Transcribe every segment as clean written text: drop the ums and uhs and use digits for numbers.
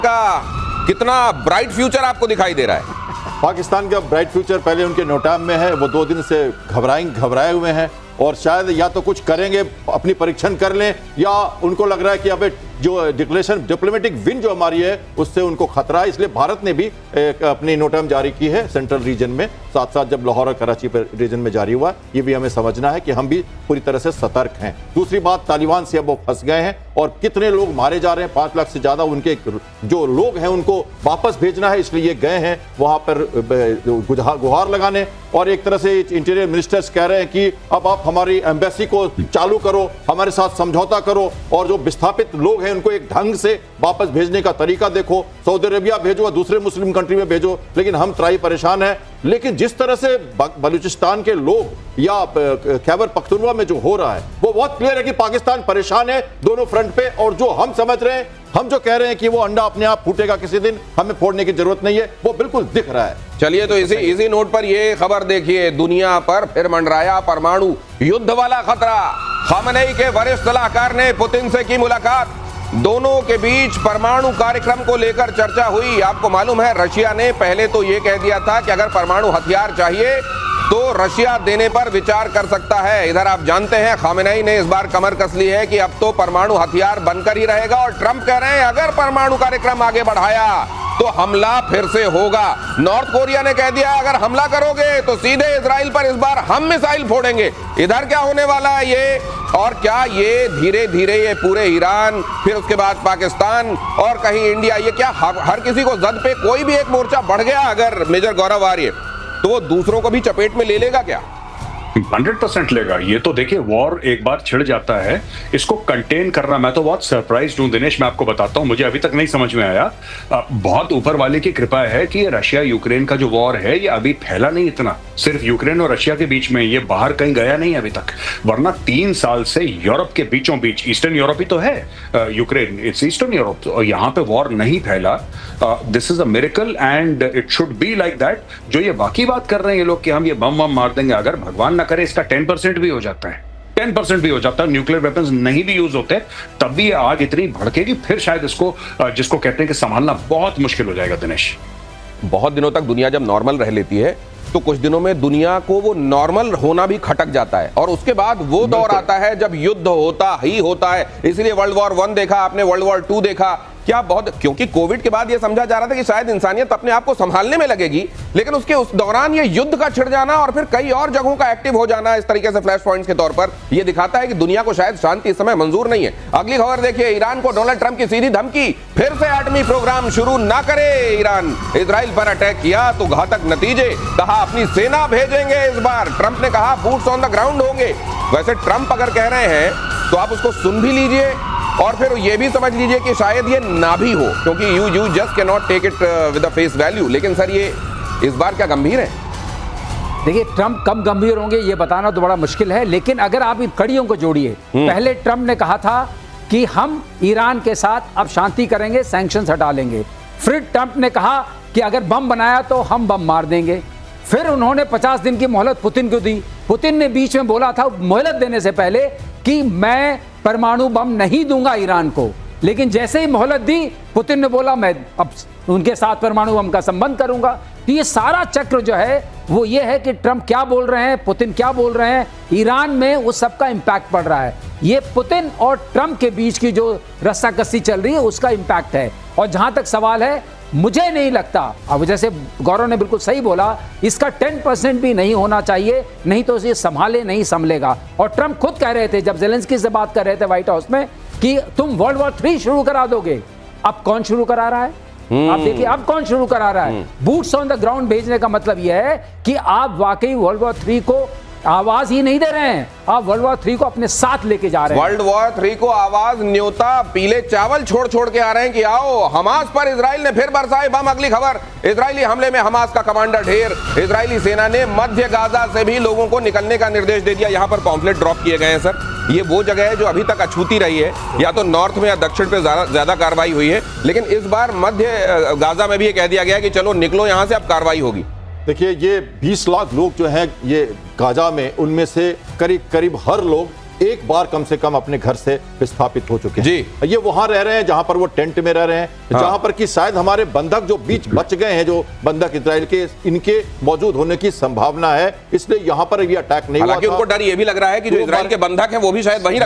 का कितना bright future आपको दिखाई दे रहा है? पाकिस्तान का ब्राइट फ्यूचर पहले उनके नोटाम में है। वो 2 दिन से घबराए हुए हैं और शायद या तो कुछ करेंगे, अपनी परीक्षण कर लें, या उनको लग रहा है कि अबे जो डिक्लेरेशन डिप्लोमेटिक विन जो हमारी है उससे उनको खतरा है। इसलिए भारत ने भी अपनी नोटम जारी की है सेंट्रल रीजन में, साथ साथ जब लाहौर और कराची पर रीजन में जारी हुआ। ये भी हमें समझना है कि हम भी पूरी तरह से सतर्क हैं। दूसरी बात, तालिबान से अब वो फंस गए हैं और कितने लोग मारे जा रहे हैं, 5 लाख से ज्यादा उनके जो लोग हैं उनको वापस भेजना है, इसलिए ये गए हैं वहां पर गुहार लगाने। और एक तरह से इंटीरियर मिनिस्टर्स कह रहे हैं कि अब आप हमारी एम्बेसी को चालू करो, हमारे साथ समझौता करो और जो विस्थापित लोग हैं उनको एक ढंग से वापस भेजने का तरीका देखो। सऊदी अरेबिया भेजो, दूसरे मुस्लिम कंट्री में भेजो, लेकिन हम त्राई परेशान हैं। लेकिन जिस तरह से बलूचिस्तान के लोग या खैबर पख्तूनख्वा में जो हो रहा है वो बहुत क्लियर है कि पाकिस्तान परेशान है दोनों फ्रंट पे। और जो हम समझ रहे हैं, हम जो कह रहे हैं कि वो अंडा अपने आप फूटेगा किसी दिन, हमें फोड़ने की जरूरत नहीं है, वो बिल्कुल दिख रहा है। चलिए तो इसी नोट पर ये खबर देखिए, दुनिया पर फिर मंडराया परमाणु युद्ध वाला खतरा। खामनेई के वरिष्ठ सलाहकार ने पुतिन से की मुलाकात, दोनों के बीच परमाणु कार्यक्रम को लेकर चर्चा हुई। आपको मालूम है रशिया ने पहले तो ये कह दिया था कि अगर परमाणु हथियार चाहिए तो रशिया देने पर विचार कर सकता है। इधर आप जानते हैं खामेनेई ने इस बार कमर कस ली है कि अब तो परमाणु हथियार बनकर ही रहेगा, और ट्रंप कह रहे हैं अगर परमाणु कार्यक्रम आगे बढ़ाया तो हमला फिर से होगा। नॉर्थ कोरिया ने कह दिया अगर हमला करोगे तो सीधे इजराइल पर इस बार हम मिसाइल फोड़ेंगे। इधर क्या होने वाला है ये, और क्या ये धीरे धीरे ये पूरे ईरान, फिर उसके बाद पाकिस्तान और कहीं इंडिया, ये क्या हर किसी को जद पे कोई भी एक मोर्चा बढ़ गया अगर मेजर गौरव आर्य, तो वो दूसरों को भी चपेट में ले लेगा क्या? 100% लेगा। ये तो देखिए वॉर एक बार छिड़ जाता है, इसको कंटेन करना, मैं तो बहुत सरप्राइज हूं दिनेश, मैं आपको बताता हूं, मुझे अभी तक नहीं समझ में आया। बहुत ऊपर वाले की कृपा है कि रशिया यूक्रेन का जो वॉर है ये अभी फैला नहीं इतना, सिर्फ यूक्रेन और रशिया के बीच में, ये बाहर कहीं गया नहीं अभी तक। वरना 3 साल से यूरोप के बीचों बीच, ईस्टर्न यूरोप ही तो है यूक्रेन, इट्स ईस्टर्न यूरोप, और यहाँ पे वॉर नहीं फैला। This is a miracle and it should be like that. जो ये बाकी बात कर रहे हैं ये लोग कि हम ये बम मार देंगे, अगर भगवान ना करे इसका 10% भी हो जाता है, 10% भी हो जाता है, न्यूक्लियर वेपन्स नहीं भी यूज होते, तब भी ये आग इतनी भड़केगी, फिर शायद इसको जिसको कहते हैं कि संभालना बहुत मुश्किल हो जाएगा दिनेश। बहुत दिनों तक दुनिया जब नॉर्मल रह लेती है तो कुछ दिनों में दुनिया को वो नॉर्मल होना भी खटक जाता है, और उसके बाद वो दौर आता है जब युद्ध होता ही होता है। इसलिए वर्ल्ड वॉर 1 देखा आपने, वर्ल्ड वॉर 2 देखा, क्या बहुत, क्योंकि कोविड के बाद ये समझा जा रहा था कि शायद इंसानियत अपने आप को संभालने में लगेगी, लेकिन उसके उस दौरान ये युद्ध का छिड़ जाना और फिर कई और जगहों का एक्टिव हो जाना इस तरीके से फ्लैश पॉइंट्स के तौर पर ये दिखाता है कि दुनिया को शायद शांति इस समय मंजूर नहीं है। अगली खबर देखिए, ईरान को डोनाल्ड ट्रंप की सीधी धमकी, फिर से एटमी प्रोग्राम शुरू ना करे ईरान। इजराइल पर अटैक किया तो घातक नतीजे, कहा अपनी सेना भेजेंगे इस बार। ट्रंप ने कहा बूट्स ऑन द ग्राउंड होंगे। वैसे ट्रंप अगर कह रहे हैं तो आप उसको सुन भी लीजिए और फिर ये भी समझ लीजिए कि शायद ये ना भी हो, क्योंकि you just can not take it with the face value. लेकिन सर ये इस बार क्या गंभीर है? देखिए ट्रंप कम गंभीर होंगे ये बताना तो बड़ा मुश्किल है, लेकिन अगर आप इन कड़ियों को जोड़िए, पहले ट्रंप ने कहा था कि हम ईरान के साथ अब शांति करेंगे, सैंक्शंस हटा लेंगे। फिर ट्रंप ने कहा कि अगर बम बनाया तो हम बम मार देंगे। फिर उन्होंने 50 दिन की मोहलत पुतिन को दी। पुतिन ने बीच में बोला था मोहलत देने से पहले कि मैं परमाणु बम नहीं दूंगा ईरान को, लेकिन जैसे ही मोहलत दी पुतिन ने बोला मैं अब उनके साथ परमाणु बम का संबंध करूंगा। तो ये सारा चक्र जो है वो ये है कि ट्रंप क्या बोल रहे हैं, पुतिन क्या बोल रहे हैं, ईरान में उस सब का इंपैक्ट पड़ रहा है। ये पुतिन और ट्रंप के बीच की जो रस्साकसी चल रही है उसका इंपैक्ट है। और जहां तक सवाल है, मुझे नहीं लगता, अब जैसे गौरव ने बिल्कुल सही बोला, इसका 10% भी नहीं होना चाहिए, नहीं तो ये संभाले नहीं संभलेगा। और ट्रंप खुद कह रहे थे जब ज़ेलेंस्की से बात कर रहे थे व्हाइट हाउस में कि तुम वर्ल्ड वॉर 3 शुरू करा दोगे। अब कौन शुरू करा रहा है? आप देखिए अब कौन शुरू करा रहा है। बूट्स ऑन द ग्राउंड भेजने का मतलब यह है कि आप वाकई वर्ल्ड वॉर 3 को आवाज ही नहीं दे रहे हैं, आप वर्ल्ड वॉर 3 को अपने साथ लेके जा रहे हैं। वर्ल्ड वॉर 3 को आवाज, न्योता, पीले चावल छोड़ छोड़ के आ रहे हैं कि आओ। हमास पर इजराइल ने फिर बरसाए बम। अगली खबर, इजरायली हमले में हमास का कमांडर ढेर। इजरायली सेना ने मध्य गाजा से भी लोगों को निकलने का निर्देश दे दिया। यहां पर पॉम्फलेट ड्रॉप किए गए हैं सर। ये वो जगह है जो अभी तक अछूती रही है, या तो नॉर्थ में या दक्षिण पे ज्यादा कार्रवाई हुई है, लेकिन इस बार मध्य गाजा में भी ये कह दिया गया कि चलो निकलो यहां से, अब कार्रवाई होगी। देखिए ये 20 लाख लोग जो हैं ये गाजा में, उनमें से करीब करीब हर लोग एक बार कम से कम अपने घर से विस्थापित हो चुके हैं। जी। ये वहां रह रहे हैं जहां पर वो टेंट में रह रहे हैं, जहां पर कि शायद हमारे बंधक जो बीच बच गए हैं, जो बंधक इजराइल के, इनके मौजूद होने की संभावना है, इसलिए यहां पर ये अटैक नहीं हुआ हालांकि था। उनको डर ये भी लग रहा है कि जो इजराइल के बंधक हैं वो भी शायद वहीं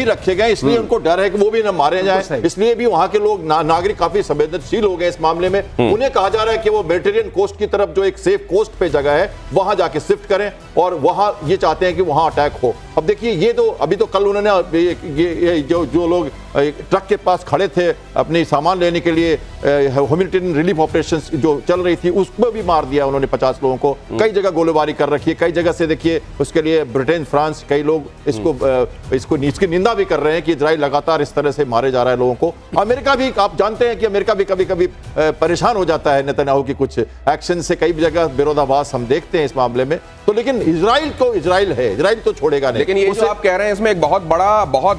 रखे गए, इसलिए उनको डर है कि वो भी न मारे जाएं। इसलिए भी वहां के लोग नागरिक काफी संवेदनशील हो गए इस मामले में। उन्हें कहा जा रहा है कि वो मेडिटेरियन कोस्ट की तरफ, जो एक सेफ कोस्ट पे जगह है, वहां जाके शिफ्ट करें और वहां ये चाहते हैं कि वहां अटैक हो। अब देखिए, ये तो अभी तो कल उन्होंने ये जो लोग ट्रक के पास खड़े थे अपने सामान लेने के लिए, ह्यूमैनिटेरियन रिलीफ ऑपरेशंस जो चल रही थी, उसको भी मार दिया उन्होंने 50 लोगों को। कई जगह गोलीबारी कर रखी है, कई जगह से देखिए उसके लिए ब्रिटेन, फ्रांस, कई लोग इसकी निंदा भी कर रहे हैं कि इजराइल लगातार इस तरह से मारे जा रहा है लोगों को। अमेरिका भी, आप जानते हैं कि अमेरिका भी कभी कभी परेशान हो जाता है नेतन्याहू की कुछ एक्शन से, कई जगह विरोधाभास हम देखते हैं इस मामले में। तो लेकिन इजराइल तो इजराइल है, इजराइल तो छोड़ेगा नहीं। लेकिन ये जो आप कह रहे हैं इसमें एक बहुत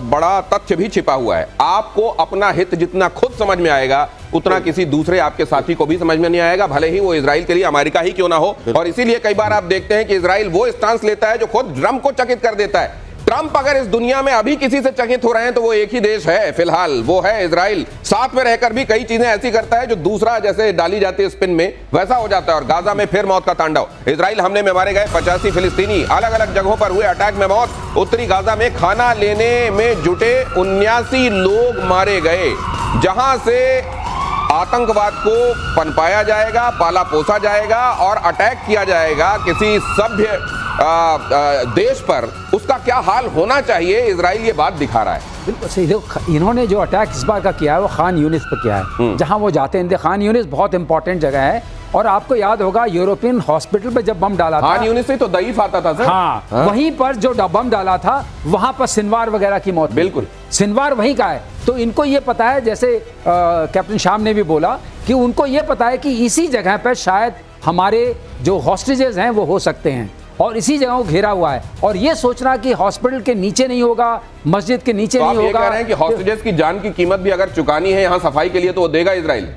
बड़ा तथ्य भी छिपा हुआ है। आपको अपना हित जितना खुद समझ में आएगा, उतना किसी दूसरे आपके साथी को भी समझ में नहीं आएगा, भले ही वो इजराइल के लिए अमेरिका ही क्यों ना हो। और इसीलिए कई बार आप देखते हैं कि इजराइल वो स्टांस लेता है जो खुद ट्रंप को चकित कर देता है। ट्रंप अगर इस दुनिया में अभी किसी से चकित हो रहे हैं तो वो एक ही देश है फिलहाल, वो है इजराइल। साथ में रहकर भी कई चीजें ऐसी करता है जो दूसरा जैसे डाली जाती है स्पिन में, वैसा हो जाता है। और गाजा में फिर मौत का तांडव। इजराइल हमले में मारे गए 85 फिलिस्तीनी, अलग अलग जगहों पर हुए अटैक में मौत। उत्तरी गाजा में खाना लेने में जुटे 79 लोग मारे गए। जहां से आतंकवाद को पनपाया जाएगा, पाला पोसा जाएगा और अटैक किया जाएगा किसी सभ्य देश पर, उसका क्या हाल होना चाहिए, इजराइल ये बात दिखा रहा है। बिल्कुल सही। देखो, इन्होंने जो अटैक इस बार का किया है वो खान यूनिस पर किया है, जहां वो जाते हैं। खान यूनिस बहुत इंपॉर्टेंट जगह है और आपको याद होगा यूरोपियन हॉस्पिटल पे जब बम डाला था, खान यूनिस से तो दईफ आता था सर। हाँ, वहीं पर जो बम डाला था वहां पर सिनवार वगैरह की मौत। बिल्कुल, सिनवार वहीं का है। तो इनको ये पता है, जैसे कैप्टन शाम ने भी बोला कि उनको ये पता है कि इसी जगह पर शायद हमारे जो हॉस्टेजेस हैं वो हो सकते हैं और इसी जगह को घेरा हुआ है। और ये सोचना कि हॉस्पिटल के नीचे नहीं होगा, मस्जिद के नीचे नहीं होगा। आप ये कह रहे हैं कि हॉस्टेजेस की जान की कीमत भी अगर चुकानी है यहाँ सफाई के लिए तो वो देगा इजराइल।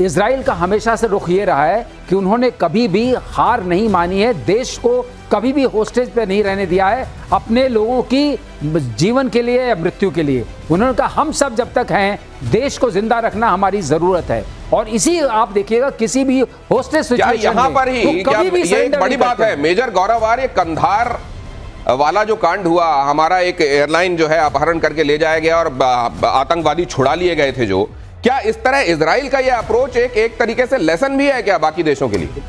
इजराइल का हमेशा से रुख ये रहा है कि उन्होंने कभी भी हार नहीं मानी है, देश को कभी भी होस्टेज पे नहीं रहने दिया है, अपने लोगों की जीवन के लिए या मृत्यु के लिए। उन्होंने कहा हम सब जब तक हैं, देश को जिंदा रखना हमारी जरूरत है। और इसी आप देखिएगा किसी भी होस्टेज सिचुएशन यहाँ पर ही तो कभी भी ये एक बड़ी बात है। मेजर गौरव, ये कंधार वाला जो कांड हुआ, हमारा एक एयरलाइन जो है अपहरण करके ले जाया गया और आतंकवादी छुड़ा लिए गए थे, जो क्या इस तरह इजराइल का ये अप्रोच एक तरीके से लेसन भी है क्या बाकी देशों के लिए?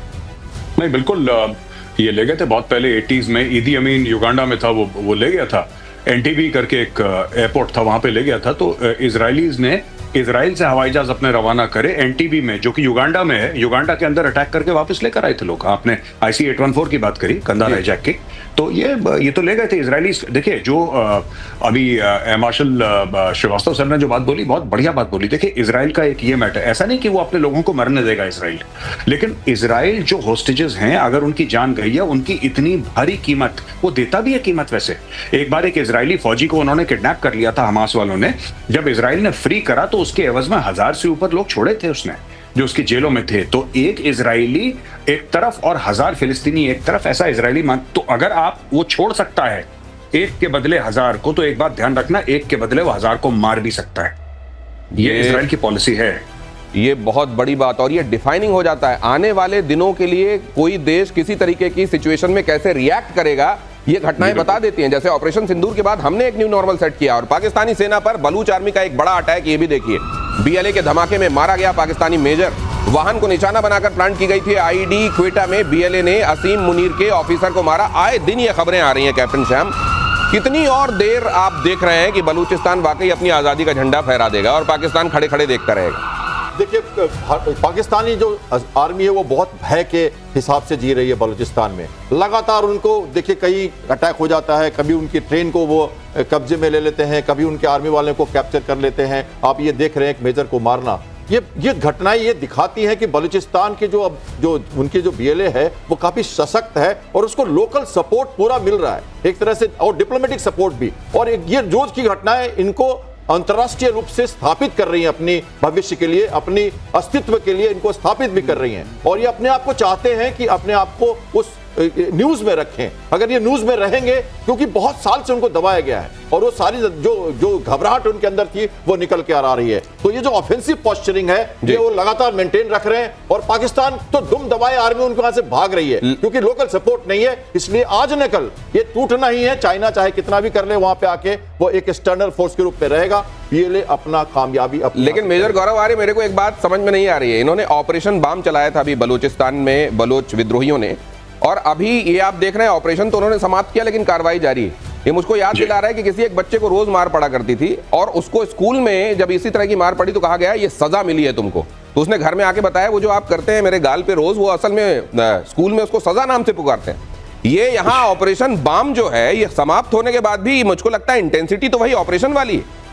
नहीं, बिल्कुल। ये ले गए थे बहुत पहले 80s में, ईदी अमीन युगांडा में था, वो ले गया था। एनटीबी करके एक एयरपोर्ट था, वहां पे ले गया था। तो इजरायलीज ने इजराइल से हवाई जहाज अपने रवाना करे एनटीबी में, जो कि युगांडा में है, युगांडा के अंदर अटैक करके वापस लेकर आए थे लोग। आपने IC-814 की बात करी, कंधार हाईजैक की, तो ये तो ले गए थे इजरायली। देखिए, जो अभी मार्शल श्रीवास्तव सर ने जो बात बोली, बहुत बढ़िया बात बोली। देखिए, इजराइल का एक ये मैटर, ऐसा नहीं कि वो अपने लोगों को मरने देगा इजराइल, लेकिन इजराइल जो होस्टेजेस हैं, अगर उनकी जान गई है, उनकी इतनी भारी कीमत वो देता भी है कीमत। वैसे एक बार एक इजरायली फौजी को उन्होंने किडनैप कर लिया था हमास वालों ने। जब इजराइल ने फ्री करा तो उसके एवज में 1000 से ऊपर लोग छोड़े थे उसने, जो उसकी जेलों में थे। तो एक इजरायली एक तरफ और 1000 फिलिस्तीनी एक तरफ, ऐसा इजरायली मान। तो अगर आप वो छोड़ सकता है एक के बदले 1000 को, तो एक बात ध्यान रखना, एक के बदले वो 1000 को मार भी सकता है। ये इजराइल की पॉलिसी है। ये बहुत बड़ी बात, और ये डिफाइनिंग हो जाता है आने वाले दिनों के लिए। कोई देश किसी तरीके की सिचुएशन में कैसे रिएक्ट करेगा, ये घटनाएं बता देती हैं। जैसे ऑपरेशन सिंदूर के बाद हमने एक न्यू नॉर्मल सेट किया, और पाकिस्तानी सेना पर बलूच आर्मी का एक बड़ा अटैक, ये भी देखिए। BLA के धमाके में मारा गया पाकिस्तानी मेजर। वाहन को निशाना बनाकर प्लांट की गई थी ID क्वेटा में, BLA ने असीम मुनीर के ऑफिसर को मारा। आए दिन ये खबरें आ रही हैं कैप्टन श्याम। कितनी और देर आप देख रहे हैं कि बलूचिस्तान वाकई अपनी आजादी का झंडा फहरा देगा और पाकिस्तान खड़े खड़े देखता रहेगा? देखिए, पाकिस्तानी जो आर्मी है वो बहुत भय के हिसाब से जी रही है बलूचिस्तान में। लगातार उनको देखिए कई अटैक हो जाता है, कभी उनकी ट्रेन को वो कब्जे में ले लेते हैं, कभी उनके आर्मी वाले को कैप्चर कर लेते हैं। आप ये देख रहे हैं एक मेजर को मारना। ये घटनाएं ये दिखाती हैं कि बलूचिस्तान के जो उनकी जो BLA है वो काफी सशक्त है और उसको लोकल सपोर्ट पूरा मिल रहा है एक तरह से, और डिप्लोमेटिक सपोर्ट भी। और ये रोज की घटनाएं इनको अंतर्राष्ट्रीय रूप से स्थापित कर रही हैं, अपनी भविष्य के लिए, अपनी अस्तित्व के लिए इनको स्थापित भी कर रही हैं। और ये अपने आप को चाहते हैं कि अपने आप को उस न्यूज में रखें, अगर ये न्यूज में रहेंगे, क्योंकि बहुत साल से उनको दबाया गया है और वो सारी जो घबराहट उनके अंदर थी वो निकल के आ रही है। तो ये जो ऑफेंसिव पोस्चरिंग है ये वो लगातार मेंटेन रख रहे हैं और पाकिस्तान तो दुम दबाए आर्मी उनके वहां से भाग रही है क्योंकि लोकल सपोर्ट नहीं है। इसलिए आज न कल ये टूटना ही है। चाइना चाहे कितना भी कर ले, वहां पे आके वो एक एक्सटर्नल फोर्स के रूप में रहेगा। पीएलए अपना कामयाबी लेकिन मेजर गौरव आर्य, मेरे को एक बात समझ में नहीं आ रही है। इन्होंने ऑपरेशन बाम चलाया था अभी बलूचिस्तान में बलोच विद्रोहियों ने, और अभी ये आप देख रहे हैं ऑपरेशन तो उन्होंने समाप्त किया लेकिन कार्रवाई जारी है। ये मुझको याद दिला रहा है कि किसी एक बच्चे को रोज मार पड़ा करती थी और उसको स्कूल में जब इसी तरह की मार पड़ी तो कहा गया ये सजा मिली है तुमको। तो उसने घर में आके बताया वो जो आप करते हैं मेरे गाल पे रोज, वो असल में स्कूल में उसको सजा नाम से पुकारते हैं। ये यहाँ ऑपरेशन बाम जो है ये समाप्त होने के बाद भी मुझको लगता है इंटेंसिटी तो वही ऑपरेशन वाली है।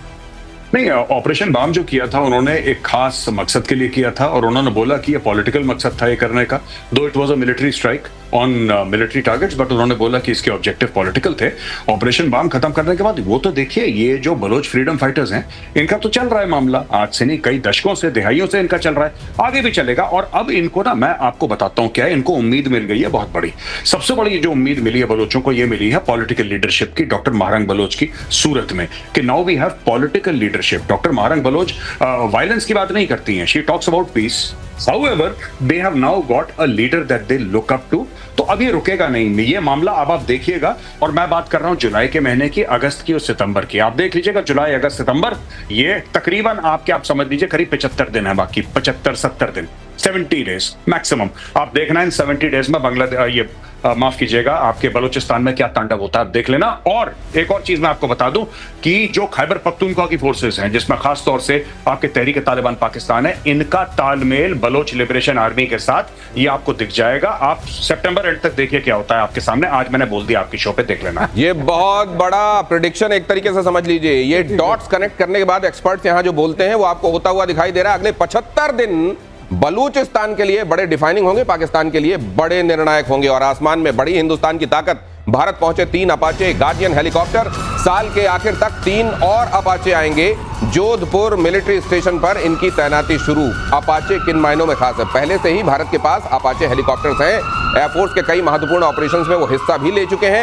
नहीं, ऑपरेशन बाम जो किया था उन्होंने एक खास मकसद के लिए किया था और उन्होंने बोला कि ये पॉलिटिकल मकसद था ये करने का। दो it was a military strike on military targets, but उन्होंने बोला कि इसके ऑब्जेक्टिव पॉलिटिकल थे। ऑपरेशन बाम खत्म करने के बाद वो तो देखिए, ये जो बलोच फ्रीडम फाइटर्स हैं इनका तो चल रहा है मामला, आज से नहीं कई दशकों से, दिहाइयों से इनका चल रहा है, आगे भी चलेगा। और अब इनको ना, मैं आपको बताता हूं क्या है, इनको उम्मीद मिल गई है बहुत बड़ी। सबसे बड़ी जो उम्मीद मिली है बलोचों को, ये मिली है पॉलिटिकल लीडरशिप की, डॉक्टर महारंग बलोच की सूरत में, कि now we have political leadership. Doctor Mahrang Baloch violence की बात नहीं करती हैं, she talks about peace. However, they have now got a leader that they look up to. तो अब ये रुकेगा नहीं ये मामला। अब आप देखिएगा, और मैं बात कर रहा हूं जुलाई के महीने की, अगस्त की और सितंबर की। आप देख लीजिएगा जुलाई, अगस्त, सितंबर, ये तकरीबन आप समझ लीजिए करीब 75 दिन है बाकी, 75-70 दिन, 70 डेज मैक्सिमम। आप देखना इन 70 डेज में बांग्लादेश, ये माफ कीजिएगा, आपके बलूचिस्तान में क्या तांडव होता है देख लेना। और एक और चीज मैं आपको बता दूं कि जो खैबर पख्तूनख्वा की फोर्सेस हैं, जिसमें खास तौर से आपके तहरीक तालिबान पाकिस्तान है, इनका तालमेल बलोच लिबरेशन आर्मी के साथ ये आपको दिख जाएगा। आप सितंबर एंड तक देखिए क्या होता है आपके सामने। आज मैंने बोल दिया आपकी शो पे, देख लेना। ये बहुत बड़ा प्रेडिक्शन एक तरीके से समझ लीजिए। ये डॉट्स कनेक्ट करने के बाद एक्सपर्ट्स यहां जो बोलते हैं वो आपको होता हुआ दिखाई दे रहा है। अगले 75 दिन बलूचिस्तान के लिए बड़े डिफाइनिंग होंगे, पाकिस्तान के लिए बड़े निर्णायक होंगे। और आसमान में बड़ी हिंदुस्तान की ताकत, भारत पहुंचे 3 अपाचे गार्डियन हेलीकॉप्टर, साल के आखिर तक 3 और अपाचे आएंगे। जोधपुर मिलिट्री स्टेशन पर इनकी तैनाती शुरू। अपाचे किन मायनों में खास है? पहले से ही भारत के पास अपाचे हेलीकॉप्टर्स हैं, एयरफोर्स के कई महत्वपूर्ण ऑपरेशंस में वो हिस्सा भी ले चुके हैं।